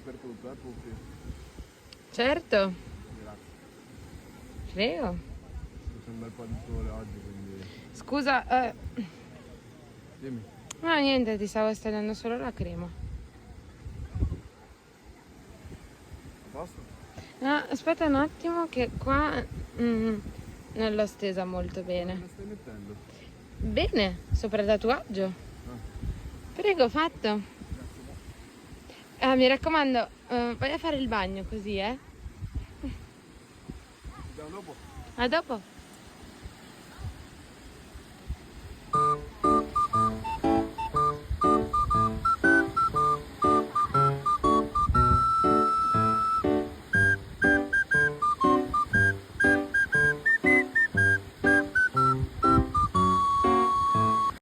per tutto, Puffi. Certo, Grazie. prego. C'è un bel po' di sole oggi, quindi... Scusa, Dimmi. no niente, ti stavo stagliando solo la crema. A posto? No, aspetta un attimo che qua non l'ho stesa molto Come bene. la stai mettendo? Bene, sopra il tatuaggio. Ah, Prego, fatto. grazie. Mi raccomando, vai a fare il bagno così, eh? Ci vediamo dopo. A dopo.